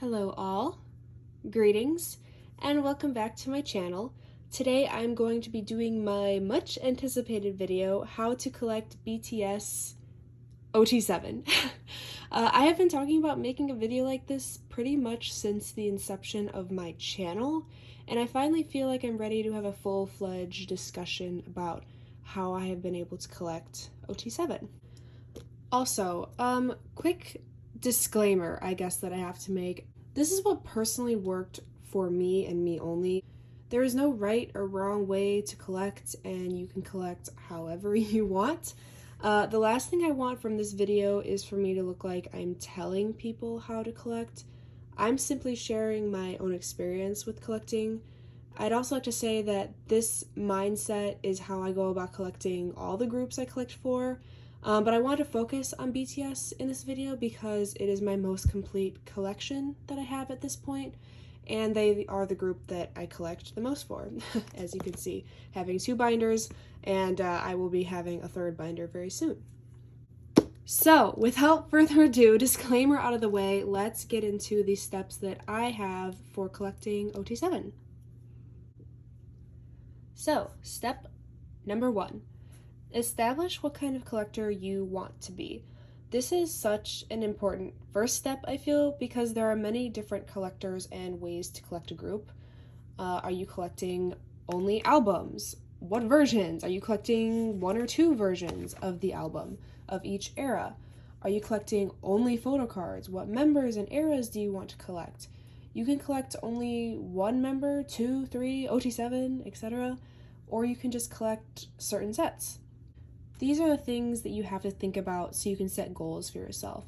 Hello all, greetings, and welcome back to my channel. Today I'm going to be doing my much anticipated video, how to collect BTS OT7. I have been talking about making a video like this pretty much since the inception of my channel, and I finally feel like I'm ready to have a full-fledged discussion about how I have been able to collect OT7. Also, quick disclaimer, I guess, that I have to make. This is what personally worked for me and me only. There is no right or wrong way to collect, and you can collect however you want. The last thing I want from this video is for me to look like I'm telling people how to collect. I'm simply sharing my own experience with collecting. I'd also like to say that this mindset is how I go about collecting all the groups I collect for. But I want to focus on BTS in this video because it is my most complete collection that I have at this point, and they are the group that I collect the most for, as you can see, having 2 binders, and I will be having a 3rd binder very soon. So, without further ado, disclaimer out of the way, let's get into the steps that I have for collecting OT7. So, step number 1. Establish what kind of collector you want to be. This is such an important first step, I feel, because there are many different collectors and ways to collect a group. Are you collecting only albums? What versions? Are you collecting 1 or 2 versions of the album of each era? Are you collecting only photocards? What members and eras do you want to collect? You can collect only 1 member, 2, 3, OT7, etc. Or you can just collect certain sets. These are the things that you have to think about so you can set goals for yourself.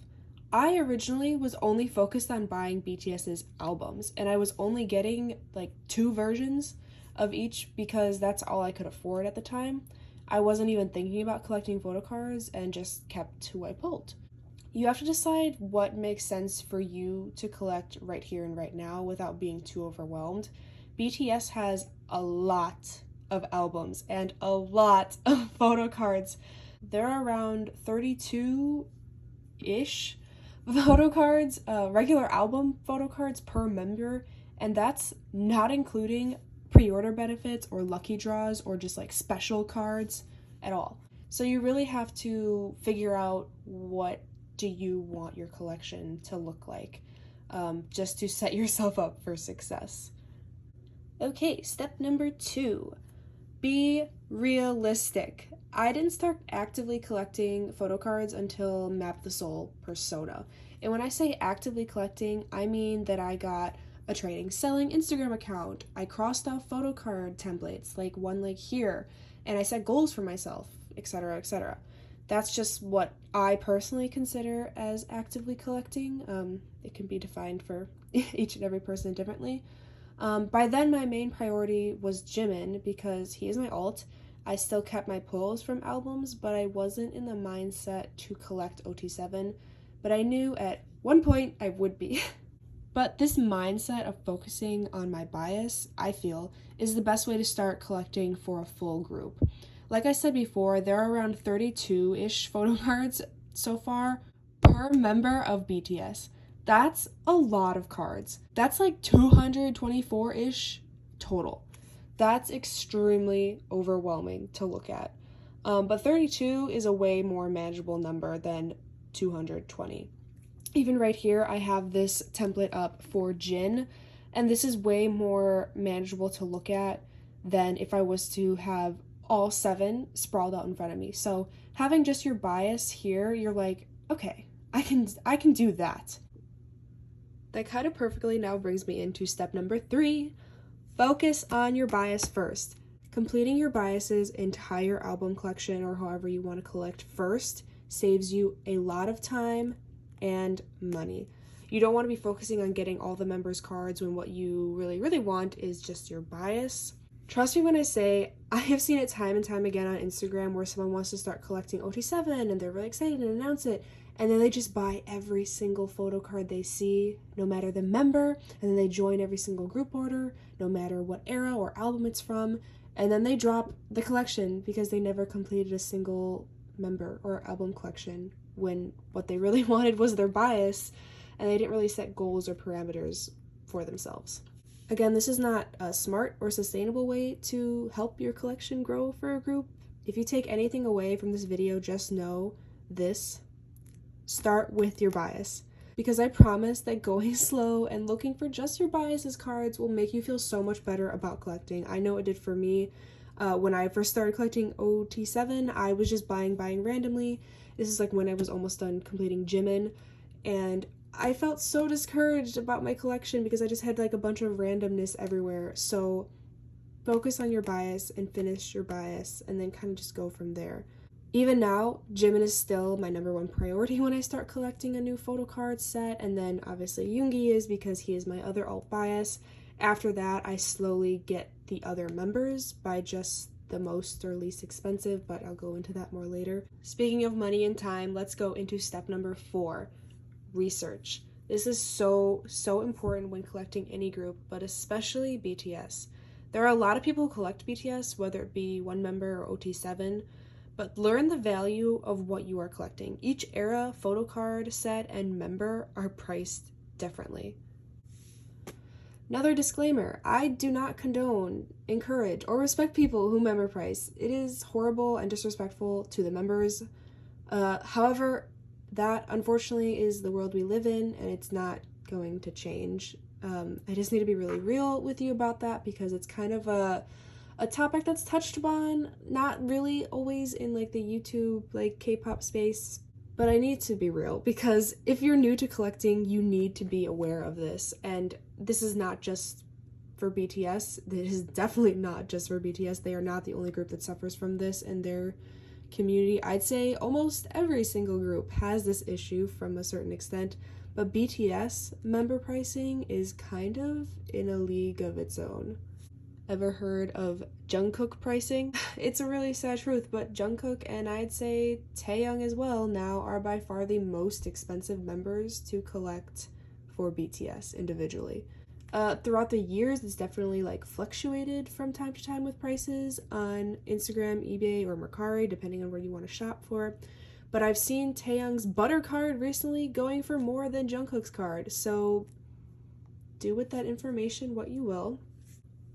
I originally was only focused on buying BTS's albums, and I was only getting like 2 versions of each because that's all I could afford at the time. I wasn't even thinking about collecting photocards and just kept who I pulled. You have to decide what makes sense for you to collect right here and right now without being too overwhelmed. BTS has a lot of albums and a lot of photocards. There are around 32-ish photocards, regular album photocards per member, and that's not including pre-order benefits or lucky draws or just like special cards at all. So you really have to figure out what do you want your collection to look like, just to set yourself up for success. Okay, step number 2. Be realistic. I didn't start actively collecting photocards until Map the Soul Persona. And when I say actively collecting, I mean that I got a trading selling Instagram account. I crossed off photocard templates, like one like here, and I set goals for myself, etc., etc. That's just what I personally consider as actively collecting. It can be defined for each and every person differently. By then, my main priority was Jimin because he is my alt. I still kept my pulls from albums, but I wasn't in the mindset to collect OT7, but I knew at one point I would be. But this mindset of focusing on my bias, I feel, is the best way to start collecting for a full group. Like I said before, there are around 32-ish photocards so far per member of BTS. That's a lot of cards. That's like 224-ish total. That's extremely overwhelming to look at. But 32 is a way more manageable number than 220. Even right here, I have this template up for Jin, and this is way more manageable to look at than if I was to have all 7 sprawled out in front of me. So having just your bias here, you're like, okay, I can do that. That kind of perfectly now brings me into step number 3. Focus on your bias first. Completing your bias's entire album collection, or however you want to collect first, saves you a lot of time and money. You don't want to be focusing on getting all the members' cards when what you really, really want is just your bias. Trust me when I say, I have seen it time and time again on Instagram where someone wants to start collecting OT7 and they're really excited and announce it, and then they just buy every single photo card they see, no matter the member, and then they join every single group order, no matter what era or album it's from, and then they drop the collection because they never completed a single member or album collection when what they really wanted was their bias. and they didn't really set goals or parameters for themselves. Again, this is not a smart or sustainable way to help your collection grow for a group. If you take anything away from this video, just know this: start with your bias. Because I promise that going slow and looking for just your bias's cards will make you feel so much better about collecting. I know it did for me. When I first started collecting OT7, I was just buying randomly. This is like when I was almost done completing Jimin, and I felt so discouraged about my collection because I just had like a bunch of randomness everywhere. So focus on your bias and finish your bias, and then kind of just go from there. Even now, Jimin is still my number one priority when I start collecting a new photo card set, and then obviously Yoongi is because he is my other alt bias. After that, I slowly get the other members by just the most or least expensive, but I'll go into that more later. Speaking of money and time, let's go into step number 4, research. This is so important when collecting any group, but especially BTS. There are a lot of people who collect BTS, whether it be one member or OT7, but learn the value of what you are collecting. Each era, photo card, set, and member are priced differently. Another disclaimer: I do not condone, encourage, or respect people who member price. It is horrible and disrespectful to the members. However, that unfortunately is the world we live in, and it's not going to change. I just need to be really real with you about that because it's kind of a topic that's touched upon, not really always in like the YouTube, like K-pop space, but I need to be real because if you're new to collecting, you need to be aware of this. And this is not just for BTS. This is definitely not just for BTS. They are not the only group that suffers from this in their community. I'd say almost every single group has this issue from a certain extent, but BTS member pricing is kind of in a league of its own. Ever heard of Jungkook pricing? It's a really sad truth, but Jungkook and I'd say Taehyung as well now are by far the most expensive members to collect for BTS individually. Throughout the years, it's definitely like fluctuated from time to time with prices on Instagram, eBay, or Mercari, depending on where you want to shop for. But I've seen Taehyung's butter card recently going for more than Jungkook's card, so do with that information what you will.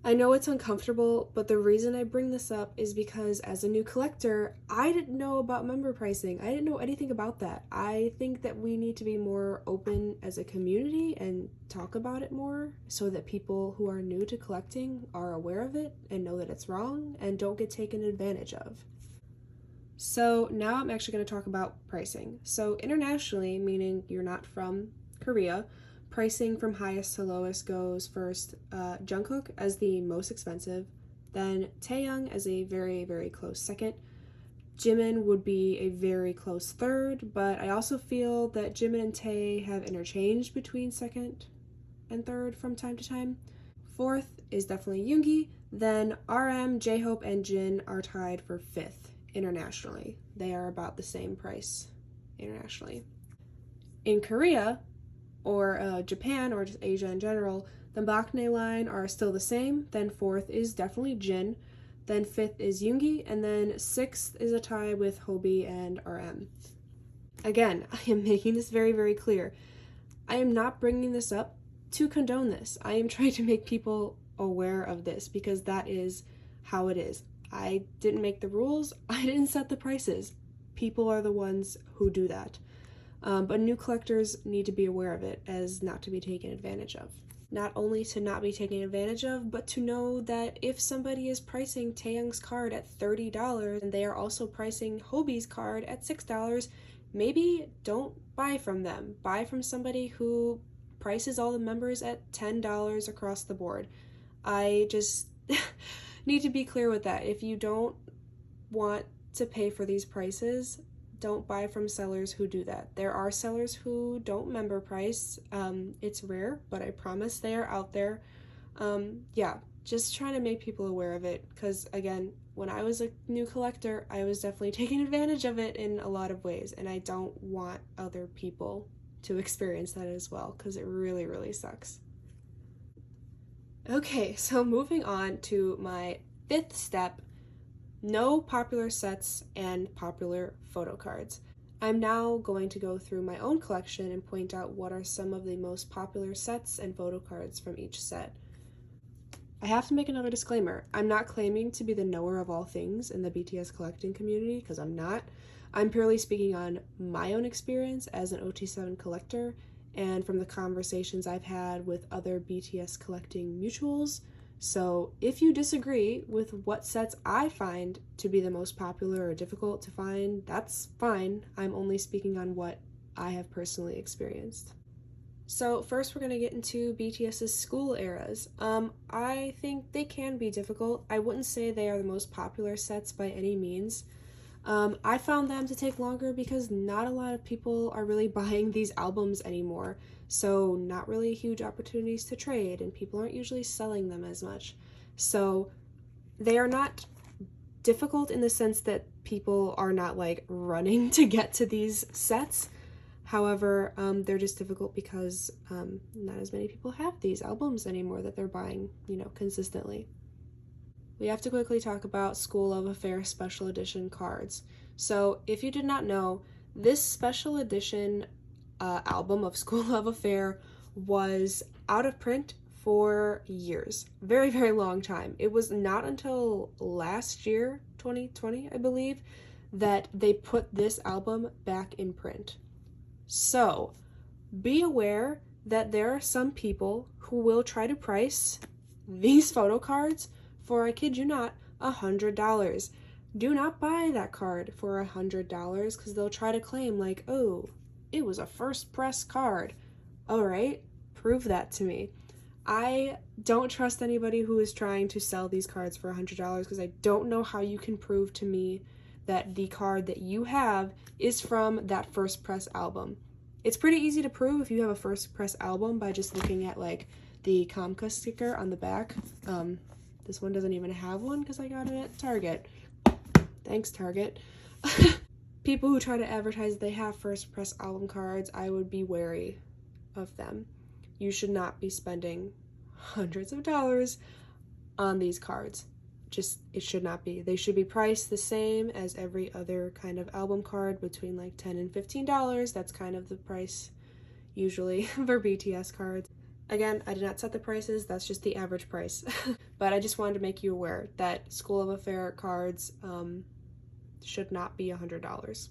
I know it's uncomfortable, but the reason I bring this up is because as a new collector, I didn't know about member pricing. I didn't know anything about that. I think that we need to be more open as a community and talk about it more so that people who are new to collecting are aware of it and know that it's wrong and don't get taken advantage of. So now I'm actually going to talk about pricing. So internationally, meaning you're not from Korea, pricing from highest to lowest goes first Jungkook as the most expensive, then Taehyung as a very, very close second. Jimin would be a very close third, but I also feel that Jimin and Tae have interchanged between second and third from time to time. Fourth is definitely Yoongi, then RM, J-Hope, and Jin are tied for 5th internationally. They are about the same price internationally. In Korea, or Japan, or just Asia in general, the Bakne line are still the same. Then 4th is definitely Jin. Then 5th is Yoongi. And then 6th is a tie with Hobi and RM. Again, I am making this very, very clear. I am not bringing this up to condone this. I am trying to make people aware of this because that is how it is. I didn't make the rules. I didn't set the prices. People are the ones who do that. But new collectors need to be aware of it as not to be taken advantage of. Not only to not be taken advantage of, but to know that if somebody is pricing Taehyung's card at $30 and they are also pricing Hobi's card at $6, maybe don't buy from them. Buy from somebody who prices all the members at $10 across the board. I just need to be clear with that. If you don't want to pay for these prices, don't buy from sellers who do that. There are sellers who don't member price. It's rare, but I promise they are out there. Yeah, just trying to make people aware of it because, again, when I was a new collector, I was definitely taking advantage of it in a lot of ways, and I don't want other people to experience that as well because it really, really sucks. Okay, so moving on to my 5th step: know popular sets and popular photo cards. I'm now going to go through my own collection and point out what are some of the most popular sets and photo cards from each set. I have to make another disclaimer. I'm not claiming to be the knower of all things in the BTS collecting community, because I'm not. I'm purely speaking on my own experience as an OT7 collector and from the conversations I've had with other BTS collecting mutuals. So if you disagree with what sets I find to be the most popular or difficult to find, that's fine. I'm only speaking on what I have personally experienced. So first we're going to get into BTS's school eras. I think they can be difficult. I wouldn't say they are the most popular sets by any means. I found them to take longer because not a lot of people are really buying these albums anymore, so not really huge opportunities to trade, and people aren't usually selling them as much. So they are not difficult in the sense that people are not like running to get to these sets. However, they're just difficult because not as many people have these albums anymore that they're buying, consistently. We have to quickly talk about School Love Affair Special Edition cards. So, if you did not know, this special edition album of School Love Affair was out of print for years. Very, very long time. It was not until last year, 2020, I believe, that they put this album back in print. So, be aware that there are some people who will try to price these photo cards for, I kid you not, $100. Do not buy that card for $100 because they'll try to claim like, oh, it was a first press card. All right, prove that to me. I don't trust anybody who is trying to sell these cards for $100 because I don't know how you can prove to me that the card that you have is from that first press album. It's pretty easy to prove if you have a first press album by just looking at like the Kamka sticker on the back. This one doesn't even have one because I got it at Target. Thanks, Target. People who try to advertise they have first press album cards, I would be wary of them. You should not be spending hundreds of dollars on these cards. It should not be. They should be priced the same as every other kind of album card, between like $10 and $15. That's kind of the price usually for BTS cards. Again, I did not set the prices, that's just the average price. But I just wanted to make you aware that School of Affair cards should not be $100.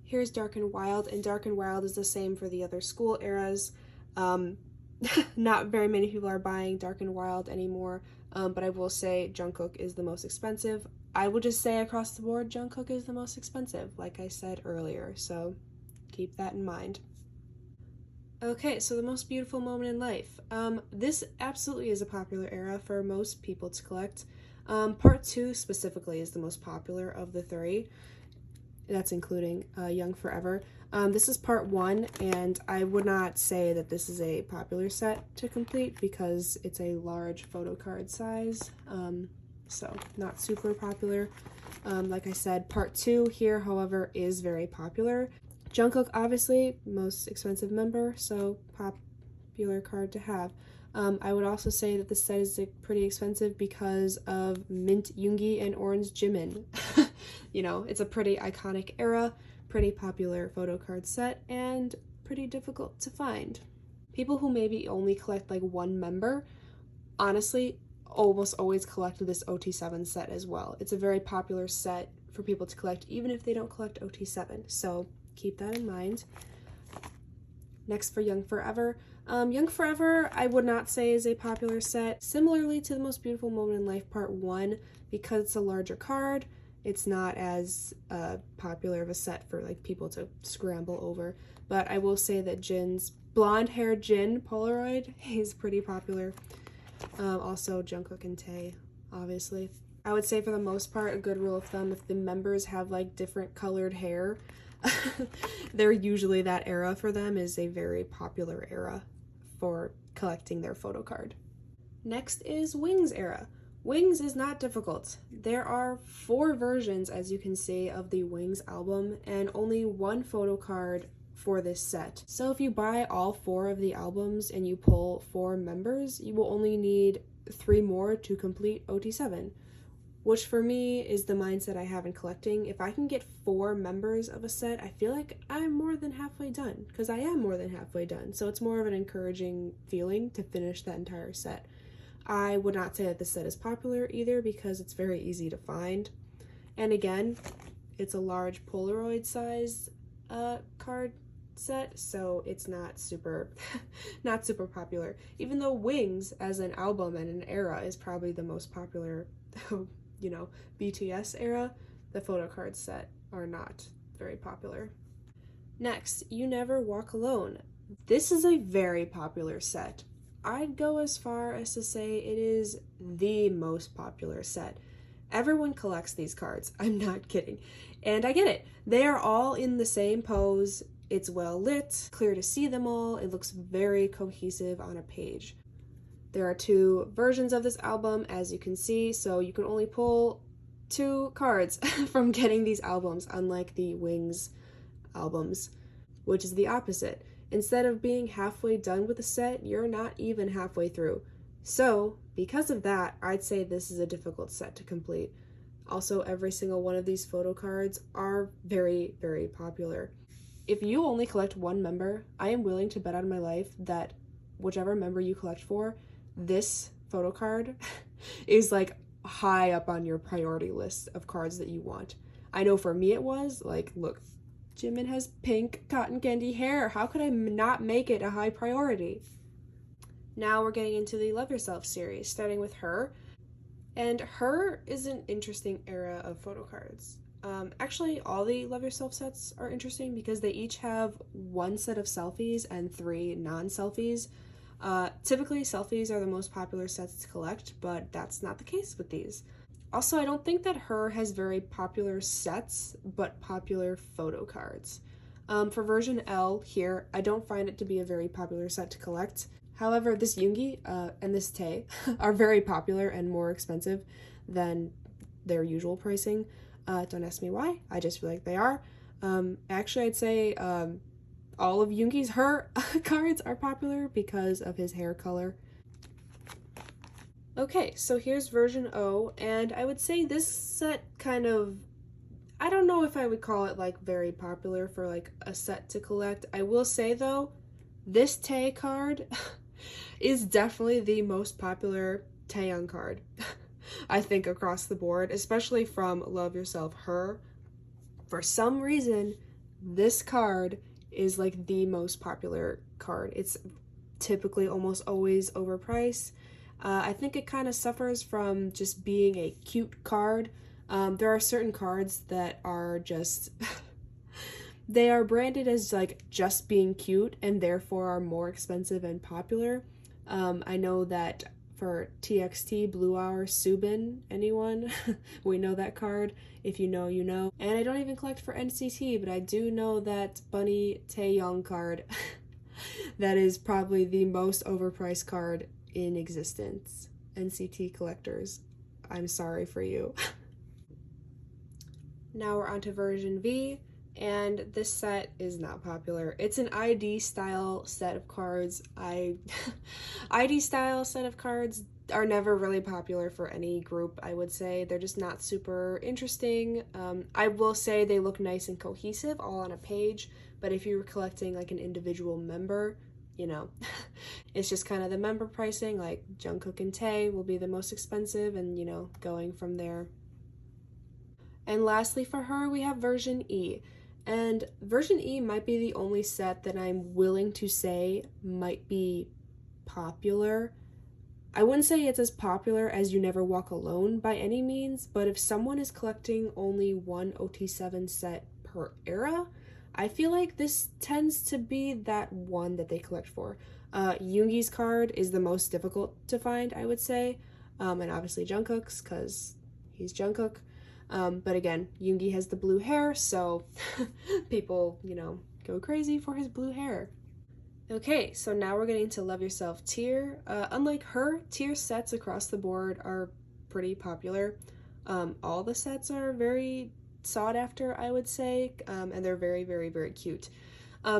Here's Dark and Wild, and Dark and Wild is the same for the other school eras. Not very many people are buying Dark and Wild anymore. But I will say Jungkook is the most expensive. I will just say across the board, Jungkook is the most expensive, like I said earlier, so keep that in mind. Okay, so the most beautiful moment in life. This absolutely is a popular era for most people to collect. Part 2 specifically is the most popular of the three. That's including Young Forever. This is part 1, and I would not say that this is a popular set to complete because it's a large photo card size, so not super popular. Like I said, part 2 here, however, is very popular. Jungkook, obviously, most expensive member, so popular card to have. I would also say that the set is pretty expensive because of Mint Yoongi and Orange Jimin. It's a pretty iconic era, pretty popular photo card set, and pretty difficult to find. People who maybe only collect like one member, honestly, almost always collect this OT7 set as well. It's a very popular set for people to collect, even if they don't collect OT7, so keep that in mind. Next for Young Forever. Young Forever, I would not say is a popular set. Similarly to the Most Beautiful Moment in Life Part 1, because it's a larger card, it's not as popular of a set for like people to scramble over. But I will say that Jin's blonde-haired Jin Polaroid, he's pretty popular. Also Jungkook and Tae, obviously. I would say for the most part, a good rule of thumb, if the members have like different colored hair, they're usually, that era for them is a very popular era for collecting their photo card. Next is Wings era. Wings is not difficult. There are 4 versions, as you can see, of the Wings album, and only 1 photo card for this set. So if you buy all 4 of the albums and you pull 4 members, you will only need 3 more to complete OT7. which for me is the mindset I have in collecting. If I can get 4 members of a set, I feel like I'm more than halfway done, because I am more than halfway done. So it's more of an encouraging feeling to finish that entire set. I would not say that this set is popular either, because it's very easy to find. And again, it's a large Polaroid size card set, so it's not super not super popular, even though Wings as an album and an era is probably the most popular. You know, BTS era, the photocard set are not very popular. Next, You Never Walk Alone. This is a very popular set. I'd go as far as to say it is the most popular set. Everyone collects these cards. I'm not kidding. And I get it. They are all in the same pose. It's well lit, clear to see them all. It looks very cohesive on a page. There are 2 versions of this album, as you can see, so you can only pull 2 cards from getting these albums, unlike the Wings albums, which is the opposite. Instead of being halfway done with a set, you're not even halfway through. So, because of that, I'd say this is a difficult set to complete. Also, every single one of these photo cards are very, very popular. If you only collect 1 member, I am willing to bet on my life that whichever member you collect for, this photo card is like high up on your priority list of cards that you want. I know for me it was, like, look, Jimin has pink cotton candy hair. How could I not make it a high priority? Now we're getting into the Love Yourself series, starting with Her. And Her is an interesting era of photo cards. Actually, all the Love Yourself sets are interesting because they each have 1 set of selfies and 3 non-selfies. Typically, selfies are the most popular sets to collect, but that's not the case with these. Also, I don't think that Her has very popular sets, but popular photo cards. For version L here, I don't find it to be a very popular set to collect. However, this Yoongi and this Tae are very popular and more expensive than their usual pricing. Don't ask me why, I just feel like they are. Actually, I'd say all of Yoongi's Her cards are popular because of his hair color. Okay, so here's version O, and I would say this set kind of, I don't know if I would call it like very popular for like a set to collect. I will say though, this Tae card is definitely the most popular Taeyoung card, I think, across the board, especially from Love Yourself Her. For some reason, this card is like the most popular card. It's typically almost always overpriced. I think it kind of suffers from just being a cute card. There are certain cards that are just they are branded as like just being cute and therefore are more expensive and popular. I know that for TXT, Blue Hour, Subin, anyone? We know that card. If you know, you know. And I don't even collect for NCT, but I do know that Bunny Taeyoung card that is probably the most overpriced card in existence. NCT collectors, I'm sorry for you. Now we're on to version V, and this set is not popular. It's an ID style set of cards. ID style set of cards are never really popular for any group, I would say. They're just not super interesting. I will say they look nice and cohesive all on a page, but if you were collecting like an individual member, you know, it's just kind of the member pricing, like Jungkook and Tae will be the most expensive, and, you know, going from there. And lastly for Her, we have version E. And version E might be the only set that I'm willing to say might be popular. I wouldn't say it's as popular as You Never Walk Alone by any means, but if someone is collecting only 1 OT7 set per era, I feel like this tends to be that one that they collect for. Yoongi's card is the most difficult to find, I would say, and obviously Jungkook's, because he's Jungkook. But again, Yoongi has the blue hair, so people, you know, go crazy for his blue hair. Okay, so now we're getting to Love Yourself tier. Unlike Her, tier sets across the board are pretty popular. All the sets are very sought after, I would say, and they're very, very, very cute.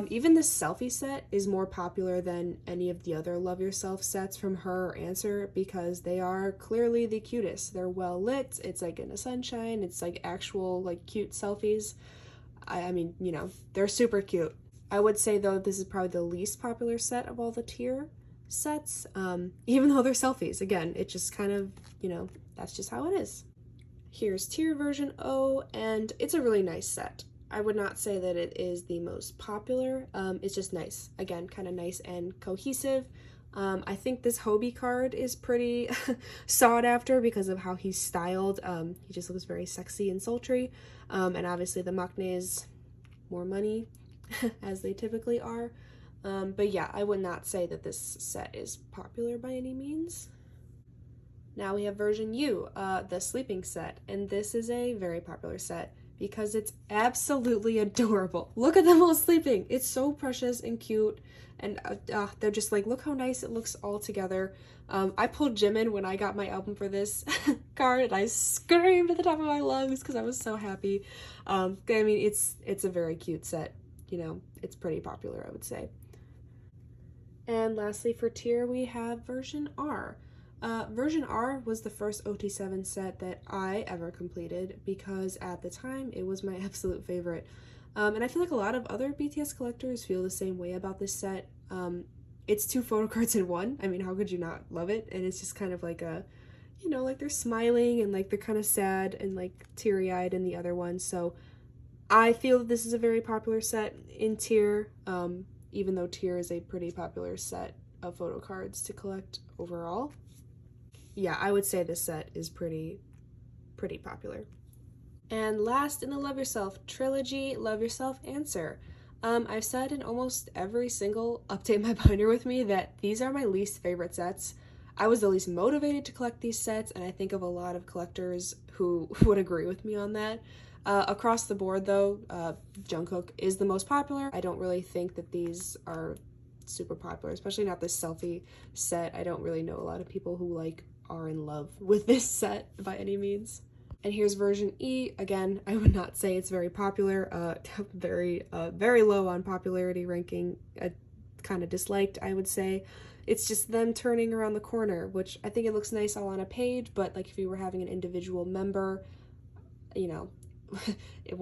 Even this selfie set is more popular than any of the other Love Yourself sets from her or Answer because they are clearly the cutest. They're well lit, it's like in the sunshine, it's like actual like cute selfies. I mean, you know, they're super cute. I would say though this is probably the least popular set of all the tier sets, even though they're selfies. Again, it just kind of, you know, that's just how it is. Here's tier version O, and it's a really nice set. I would not say that it is the most popular. It's just nice. Again, kind of nice and cohesive. I think this Hobie card is pretty sought after because of how he's styled. He just looks very sexy and sultry. And obviously the maknaes, more money, as they typically are. But yeah, I would not say that this set is popular by any means. Now we have version U, the sleeping set, and this is a very popular set because it's absolutely adorable. Look at them all sleeping. It's so precious and cute, and they're just like, look how nice it looks all together. I pulled Jimin when I got my album for this card, and I screamed at the top of my lungs because I was so happy. I mean, it's a very cute set. You know, it's pretty popular, I would say. And lastly, for tier, we have version R. Version R was the first OT7 set that I ever completed because at the time it was my absolute favorite. And I feel like a lot of other BTS collectors feel the same way about this set. It's 2 photo cards in one. I mean, how could you not love it? And it's just kind of like a, you know, like they're smiling and like they're kind of sad and like teary-eyed in the other one. So I feel that this is a very popular set in tier, even though tier is a pretty popular set of photo cards to collect overall. Yeah, I would say this set is pretty popular. And last in the Love Yourself trilogy, Love Yourself Answer. I've said in almost every single Update My Binder with me that these are my least favorite sets. I was the least motivated to collect these sets, and I think of a lot of collectors who would agree with me on that. Across the board though, Jungkook is the most popular. I don't really think that these are super popular, especially not this selfie set. I don't really know a lot of people who like are in love with this set by any means. And here's version E. Again, I would not say it's very popular, very low on popularity ranking, kind of disliked, I would say. It's just them turning around the corner, which I think it looks nice all on a page, but like if you were having an individual member, you know,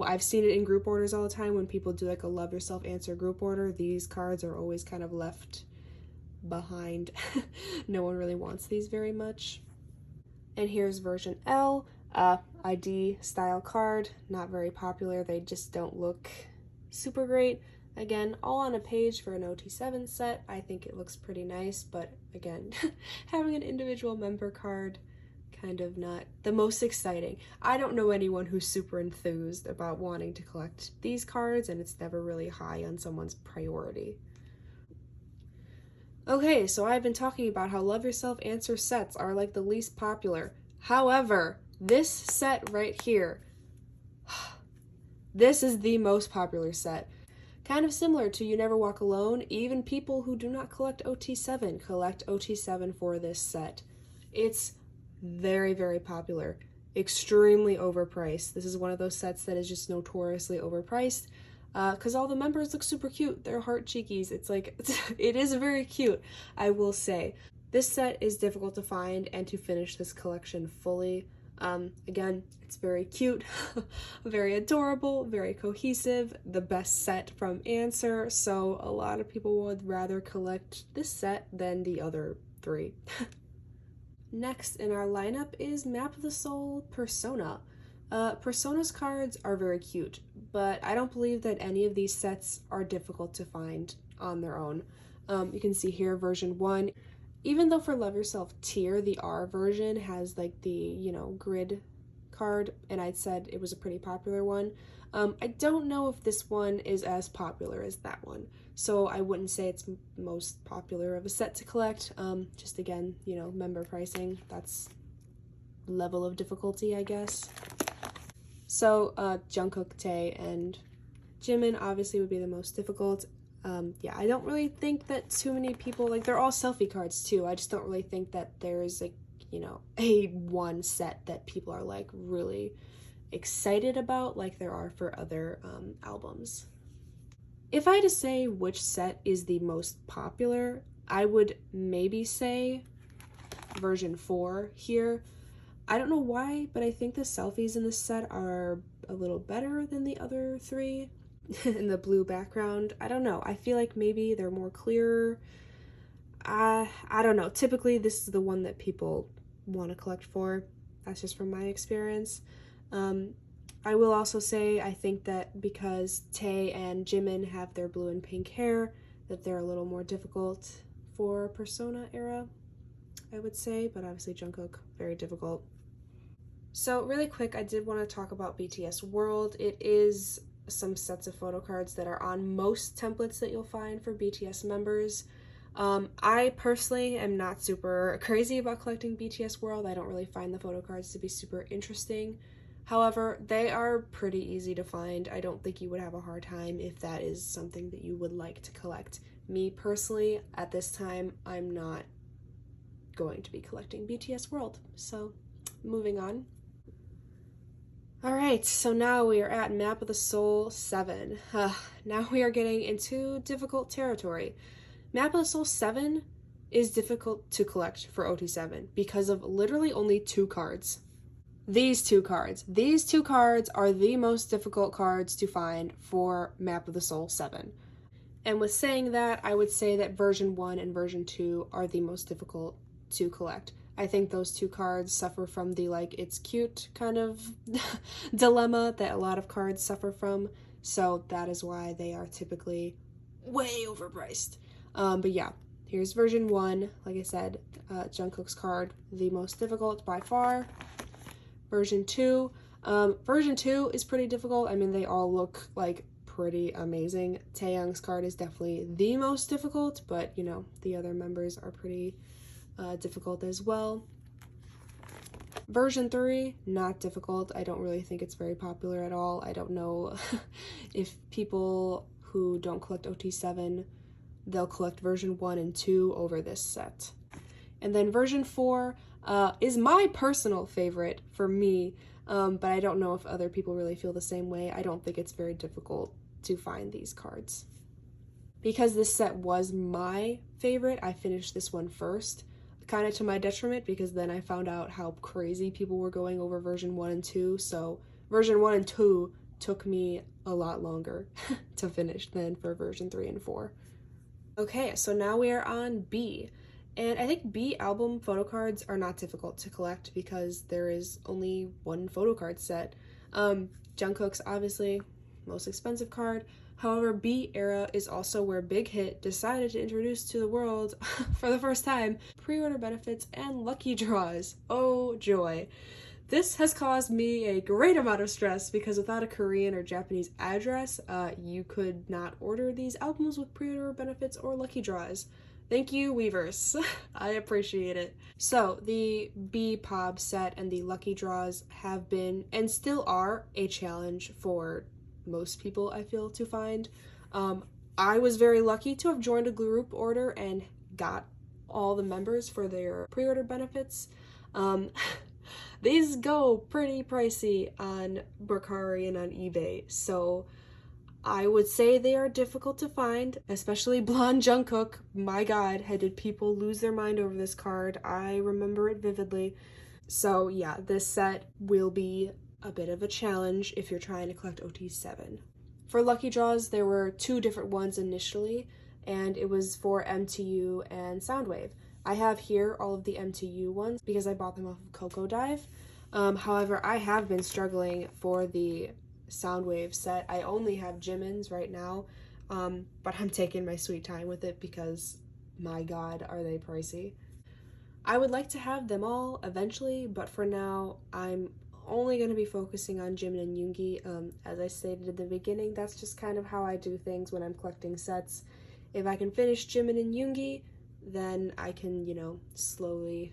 I've seen it in group orders all the time when people do like a Love Yourself Answer group order. These cards are always kind of left behind. No one really wants these very much. And here's version L, ID style card, not very popular. They just don't look super great. Again, all on a page for an OT7 set. I think it looks pretty nice, but again, having an individual member card, kind of not the most exciting. I don't know anyone who's super enthused about wanting to collect these cards, and it's never really high on someone's priority. Okay, so I've been talking about how Love Yourself Answer sets are like the least popular. However, this set right here, this is the most popular set. Kind of similar to You Never Walk Alone, even people who do not collect OT7 collect OT7 for this set. It's very, very popular. Extremely overpriced. This is one of those sets that is just notoriously overpriced because all the members look super cute. They're heart cheekies. It's like, it is very cute, I will say. This set is difficult to find and to finish this collection fully. Again, it's very cute, very adorable, very cohesive, the best set from Answer, so a lot of people would rather collect this set than the other 3. Next in our lineup is Map of the Soul Persona. Persona's cards are very cute, but I don't believe that any of these sets are difficult to find on their own. You can see here version 1. Even though for Love Yourself tier, the R version has like the, you know, grid card, and I'd said it was a pretty popular one. I don't know if this one is as popular as that one, so I wouldn't say it's most popular of a set to collect. Just again, you know, member pricing, that's level of difficulty, I guess. So Jungkook, Tae, and Jimin obviously would be the most difficult. Yeah, I don't really think that too many people, like, they're all selfie cards too. I just don't really think that there's, like, you know, a one set that people are, like, really excited about like there are for other albums. If I had to say which set is the most popular, I would maybe say version 4 here. I don't know why, but I think the selfies in this set are a little better than the other 3 in the blue background. I don't know. I feel like maybe they're more clearer. I don't know. Typically, this is the one that people want to collect for. That's just from my experience. I will also say I think that because Tae and Jimin have their blue and pink hair, that they're a little more difficult for Persona era, I would say, but obviously Jungkook, very difficult. So really quick, I did want to talk about BTS World. It is some sets of photo cards that are on most templates that you'll find for BTS members. I personally am not super crazy about collecting BTS World. I don't really find the photo cards to be super interesting. However, they are pretty easy to find. I don't think you would have a hard time if that is something that you would like to collect. Me personally, at this time, I'm not going to be collecting BTS World. So, moving on. Alright, so now we are at Map of the Soul 7. Now we are getting into difficult territory. Map of the Soul 7 is difficult to collect for OT7 because of literally only 2 cards. These 2 cards. These 2 cards are the most difficult cards to find for Map of the Soul 7. And with saying that, I would say that version 1 and version 2 are the most difficult to collect. I think those 2 cards suffer from the like it's cute kind of dilemma that a lot of cards suffer from, so that is why they are typically way overpriced. But yeah, here's version 1. Like I said, Jungkook's card, the most difficult by far. Version 2. Version 2 is pretty difficult. I mean, they all look like pretty amazing. Taeyoung's card is definitely the most difficult, but you know, the other members are pretty difficult as well. Version 3, not difficult. I don't really think it's very popular at all. I don't know if people who don't collect OT7, they'll collect version 1 and 2 over this set. And then version 4 is my personal favorite for me, but I don't know if other people really feel the same way. I don't think it's very difficult to find these cards. Because this set was my favorite, I finished this one first, kind of to my detriment, because then I found out how crazy people were going over version 1 and 2, so version 1 and 2 took me a lot longer to finish than for version 3 and 4. Okay, so now we are on B. And I think B album photo cards are not difficult to collect because there is only one photo card set. Jungkook's obviously most expensive card. However, B era is also where Big Hit decided to introduce to the world, for the first time, pre-order benefits and lucky draws. Oh joy. This has caused me a great amount of stress because without a Korean or Japanese address, you could not order these albums with pre-order benefits or lucky draws. Thank you, Weavers. I appreciate it. So, the B-Pob set and the lucky draws have been, and still are, a challenge for most people, I feel, to find. I was very lucky to have joined a group order and got all the members for their pre-order benefits. These go pretty pricey on Mercari and on eBay, so I would say they are difficult to find, especially Blonde Jungkook. My god, did people lose their mind over this card? I remember it vividly. So yeah, this set will be a bit of a challenge if you're trying to collect OT7. For lucky draws, there were 2 different ones initially, and it was for MTU and Soundwave. I have here all of the MTU ones because I bought them off of Coco Dive. However, I have been struggling for the Soundwave set. I only have Jimin's right now, but I'm taking my sweet time with it because, my god, are they pricey. I would like to have them all eventually, but for now, I'm only going to be focusing on Jimin and Yoongi. As I stated in the beginning, that's just kind of how I do things when I'm collecting sets. If I can finish Jimin and Yoongi, then I can, you know, slowly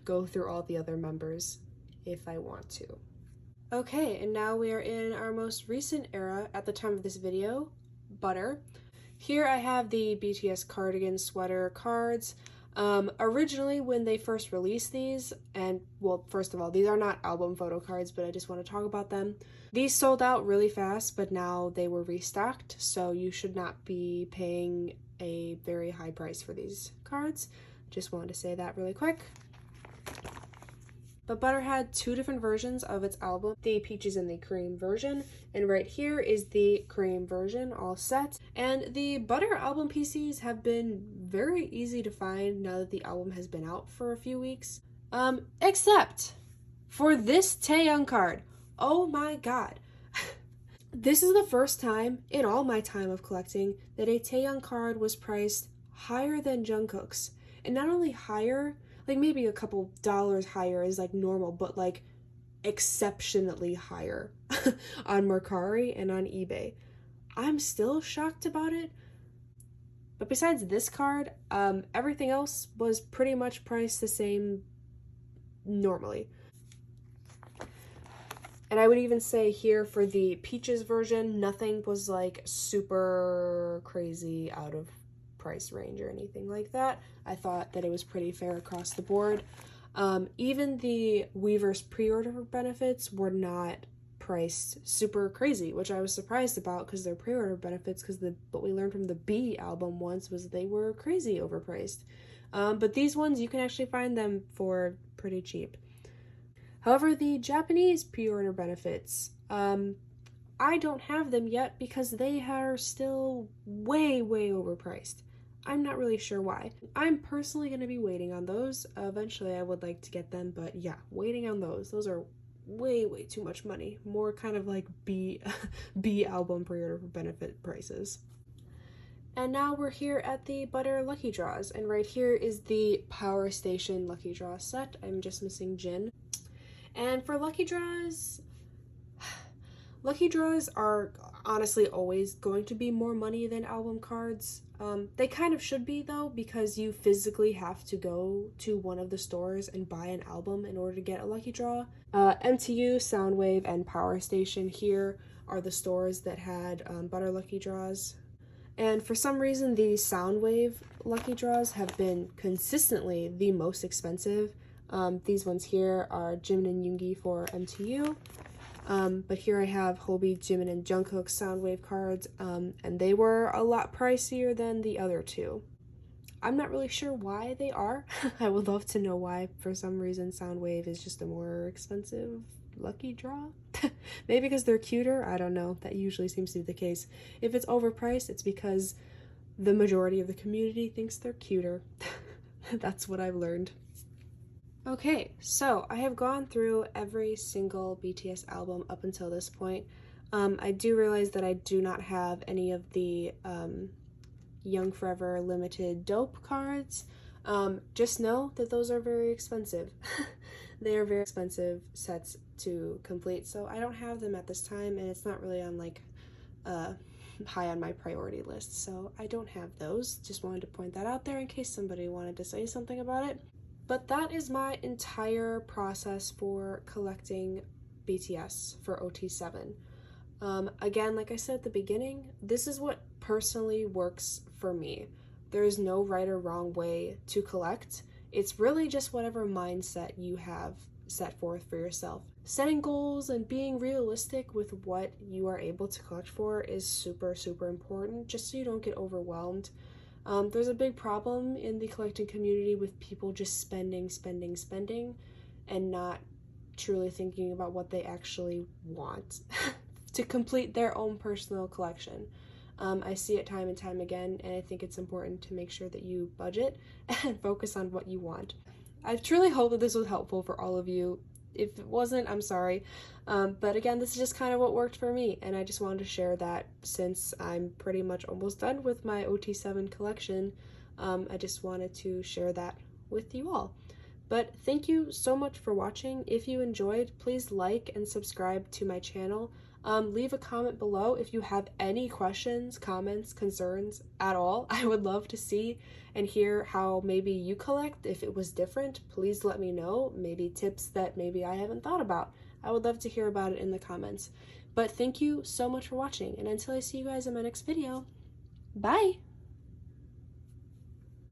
go through all the other members if I want to. Okay, and now we are in our most recent era at the time of this video, Butter. Here I have the BTS cardigan sweater cards. Originally, when they first released these, and well, first of all, these are not album photo cards, but I just want to talk about them. These sold out really fast, but now they were restocked, so you should not be paying a very high price for these cards. Just wanted to say that really quick. But Butter had two different versions of its album, the peaches and the cream version, and right here is the cream version all set. And the Butter album PCs have been very easy to find now that the album has been out for a few weeks. Except for this Taehyung card. Oh my god. This is the first time in all my time of collecting that a Taehyung card was priced higher than Jungkook's. And not only higher, like maybe a couple dollars higher is like normal, but like exceptionally higher on Mercari and on eBay. I'm still shocked about it. But besides this card, everything else was pretty much priced the same normally. And I would even say here for the Peaches version, nothing was like super crazy out of price range or anything like that. I thought that it was pretty fair across the board. Even the Weverse pre-order benefits were not priced super crazy, which I was surprised about because they're pre-order benefits, because what we learned from the B album once was they were crazy overpriced. But these ones, you can actually find them for pretty cheap. However, the Japanese pre-order benefits, I don't have them yet because they are still way overpriced. I'm not really sure why. I'm personally going to be waiting on those. Eventually I would like to get them, but yeah, waiting on those. Those are way too much money. More kind of like B album pre-order benefit prices. And now we're here at the Butter Lucky Draws, and right here is the Power Station Lucky Draw set. I'm just missing Jin. And for Lucky Draws are honestly always going to be more money than album cards. They kind of should be though, because you physically have to go to one of the stores and buy an album in order to get a lucky draw. MTU, Soundwave, and Power Station here are the stores that had Butter Lucky Draws. And for some reason, the Soundwave Lucky Draws have been consistently the most expensive. These ones here are Jimin and Yoongi for MTU. But here I have Hobi, Jimin, and Jungkook Soundwave cards, and they were a lot pricier than the other two. I'm not really sure why they are. I would love to know why. For some reason, Soundwave is just a more expensive lucky draw. Maybe because they're cuter? I don't know. That usually seems to be the case. If it's overpriced, it's because the majority of the community thinks they're cuter. That's what I've learned. Okay, so I have gone through every single BTS album up until this point. I do realize that I do not have any of the Young Forever limited dope cards. Just know that those are very expensive. They are very expensive sets to complete, so I don't have them at this time, and it's not really on like high on my priority list, so I don't have those. Just wanted to point that out there in case somebody wanted to say something about it. But that is my entire process for collecting BTS for OT7. Again, like I said at the beginning, this is what personally works for me. There is no right or wrong way to collect. It's really just whatever mindset you have set forth for yourself. Setting goals and being realistic with what you are able to collect for is super important, just so you don't get overwhelmed. There's a big problem in the collecting community with people just spending and not truly thinking about what they actually want to complete their own personal collection. I see it time and time again, and I think it's important to make sure that you budget and focus on what you want. I truly hope that this was helpful for all of you. If it wasn't, I'm sorry. But again, this is just kind of what worked for me, and I just wanted to share that since I'm pretty much almost done with my OT7 collection. I just wanted to share that with you all. But thank you so much for watching. If you enjoyed, please like and subscribe to my channel. Leave a comment below if you have any questions, comments, concerns at all. I would love to see and hear how maybe you collect. If it was different, please let me know. Maybe tips that maybe I haven't thought about. I would love to hear about it in the comments. But thank you so much for watching, and until I see you guys in my next video, bye!